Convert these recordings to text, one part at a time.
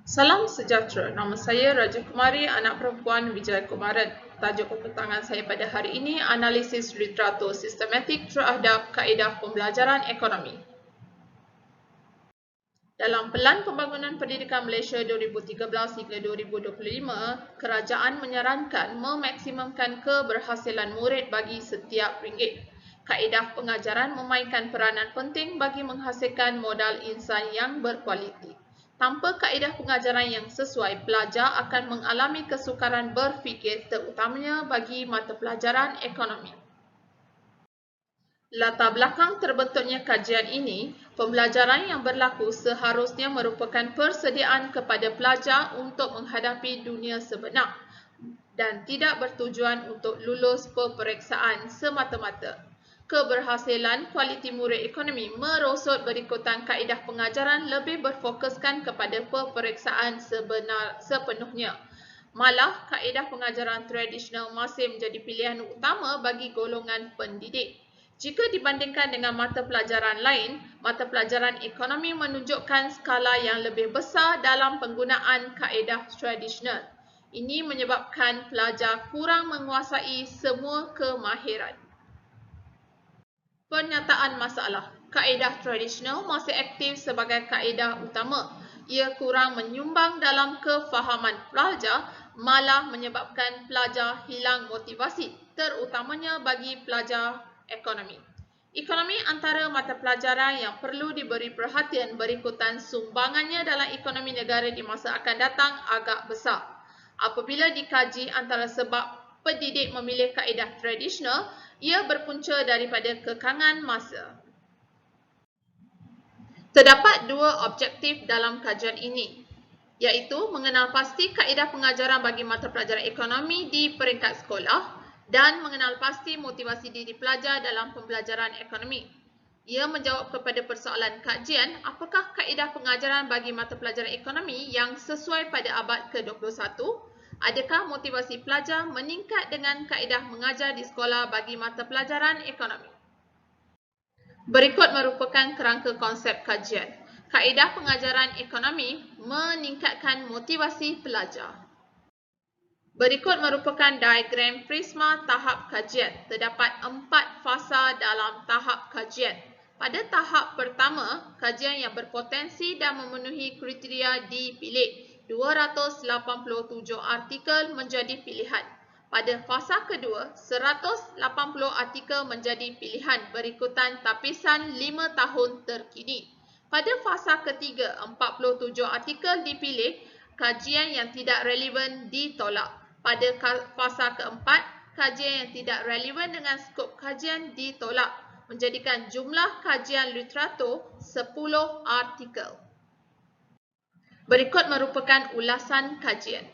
Salam sejahtera, nama saya Raja Kumari, anak perempuan Wijaya Kumaran. Tajuk pepetangan saya pada hari ini, analisis literatur sistematik terhadap kaedah pembelajaran ekonomi. Dalam Pelan Pembangunan Pendidikan Malaysia 2013 hingga 2025, kerajaan menyarankan memaksimumkan keberhasilan murid bagi setiap ringgit. Kaedah pengajaran memainkan peranan penting bagi menghasilkan modal insan yang berkualiti. Tanpa kaedah pengajaran yang sesuai, pelajar akan mengalami kesukaran berfikir terutamanya bagi mata pelajaran ekonomi. Latar belakang terbentuknya kajian ini, pembelajaran yang berlaku seharusnya merupakan persediaan kepada pelajar untuk menghadapi dunia sebenar dan tidak bertujuan untuk lulus peperiksaan semata-mata. Keberhasilan kualiti murid ekonomi merosot berikutan kaedah pengajaran lebih berfokuskan kepada peperiksaan sepenuhnya. Malah, kaedah pengajaran tradisional masih menjadi pilihan utama bagi golongan pendidik. Jika dibandingkan dengan mata pelajaran lain, mata pelajaran ekonomi menunjukkan skala yang lebih besar dalam penggunaan kaedah tradisional. Ini menyebabkan pelajar kurang menguasai semua kemahiran. Pernyataan masalah. Kaedah tradisional masih aktif sebagai kaedah utama. Ia kurang menyumbang dalam kefahaman pelajar, malah menyebabkan pelajar hilang motivasi, terutamanya bagi pelajar ekonomi. Ekonomi antara mata pelajaran yang perlu diberi perhatian berikutan sumbangannya dalam ekonomi negara di masa akan datang agak besar. Apabila dikaji antara sebab pendidik memilih kaedah tradisional, ia berpunca daripada kekangan masa. Terdapat dua objektif dalam kajian ini, iaitu mengenal pasti kaedah pengajaran bagi mata pelajaran ekonomi di peringkat sekolah dan mengenal pasti motivasi diri pelajar dalam pembelajaran ekonomi. Ia menjawab kepada persoalan kajian, apakah kaedah pengajaran bagi mata pelajaran ekonomi yang sesuai pada abad ke-21? Adakah motivasi pelajar meningkat dengan kaedah mengajar di sekolah bagi mata pelajaran ekonomi? Berikut merupakan kerangka konsep kajian. Kaedah pengajaran ekonomi meningkatkan motivasi pelajar. Berikut merupakan diagram prisma tahap kajian. Terdapat 4 fasa dalam tahap kajian. Pada tahap pertama, kajian yang berpotensi dan memenuhi kriteria dipilih. 287 artikel menjadi pilihan. Pada fasa kedua, 180 artikel menjadi pilihan berikutan tapisan 5 tahun terkini. Pada fasa ketiga, 47 artikel dipilih, kajian yang tidak relevan ditolak. Pada fasa keempat, kajian yang tidak relevan dengan skop kajian ditolak, menjadikan jumlah kajian literatur 10 artikel. Berikut merupakan ulasan kajian.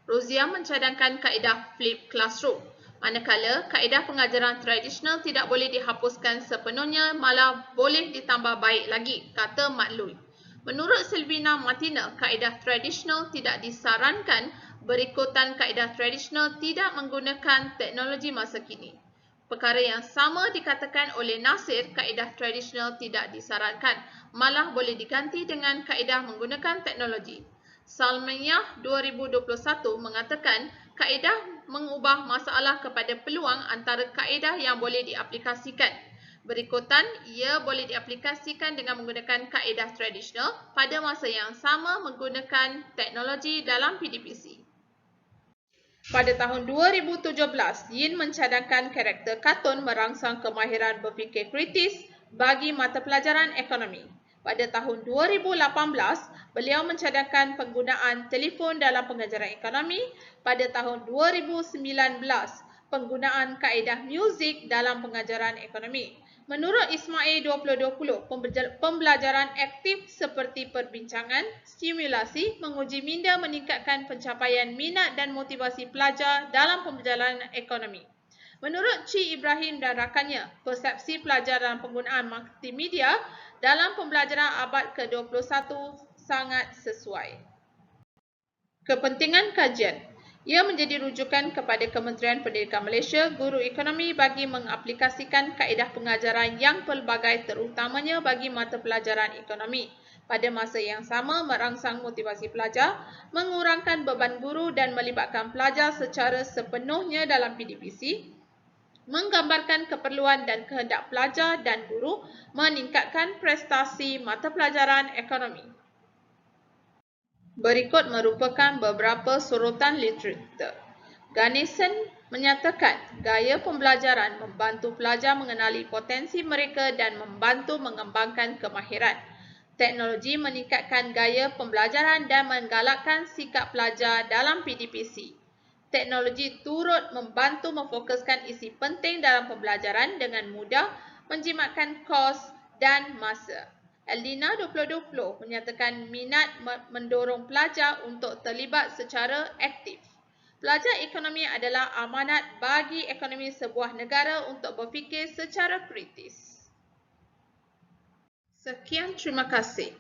Rozia mencadangkan kaedah flip classroom. Manakala kaedah pengajaran tradisional tidak boleh dihapuskan sepenuhnya, malah boleh ditambah baik lagi, kata Matlui. Menurut Silvina Martina, kaedah tradisional tidak disarankan berikutan kaedah tradisional tidak menggunakan teknologi masa kini. Perkara yang sama dikatakan oleh Nasir, kaedah tradisional tidak disarankan, malah boleh diganti dengan kaedah menggunakan teknologi. Salmiyah 2021 mengatakan kaedah mengubah masalah kepada peluang antara kaedah yang boleh diaplikasikan. Berikutan, ia boleh diaplikasikan dengan menggunakan kaedah tradisional pada masa yang sama menggunakan teknologi dalam PDPC. Pada tahun 2017, Yin mencadangkan karakter kartun merangsang kemahiran berfikir kritis bagi mata pelajaran ekonomi. Pada tahun 2018, beliau mencadangkan penggunaan telefon dalam pengajaran ekonomi. Pada tahun 2019, penggunaan kaedah muzik dalam pengajaran ekonomi. Menurut Ismail 2020, pembelajaran aktif seperti perbincangan, stimulasi, menguji minda meningkatkan pencapaian minat dan motivasi pelajar dalam pembelajaran ekonomi. Menurut Chi Ibrahim dan rakannya, persepsi pelajar dalam penggunaan multimedia dalam pembelajaran abad ke-21 sangat sesuai. Kepentingan kajian. Ia menjadi rujukan kepada Kementerian Pendidikan Malaysia, Guru Ekonomi bagi mengaplikasikan kaedah pengajaran yang pelbagai terutamanya bagi mata pelajaran ekonomi. Pada masa yang sama, merangsang motivasi pelajar, mengurangkan beban guru dan melibatkan pelajar secara sepenuhnya dalam PDPC, menggambarkan keperluan dan kehendak pelajar dan guru, meningkatkan prestasi mata pelajaran ekonomi. Berikut merupakan beberapa sorotan literatur. Ganesan menyatakan gaya pembelajaran membantu pelajar mengenali potensi mereka dan membantu mengembangkan kemahiran. Teknologi meningkatkan gaya pembelajaran dan menggalakkan sikap pelajar dalam PDPC. Teknologi turut membantu memfokuskan isi penting dalam pembelajaran dengan mudah, menjimatkan kos dan masa. Eldina 2020 menyatakan minat mendorong pelajar untuk terlibat secara aktif. Pelajar ekonomi adalah amanat bagi ekonomi sebuah negara untuk berfikir secara kritis. Sekian, terima kasih.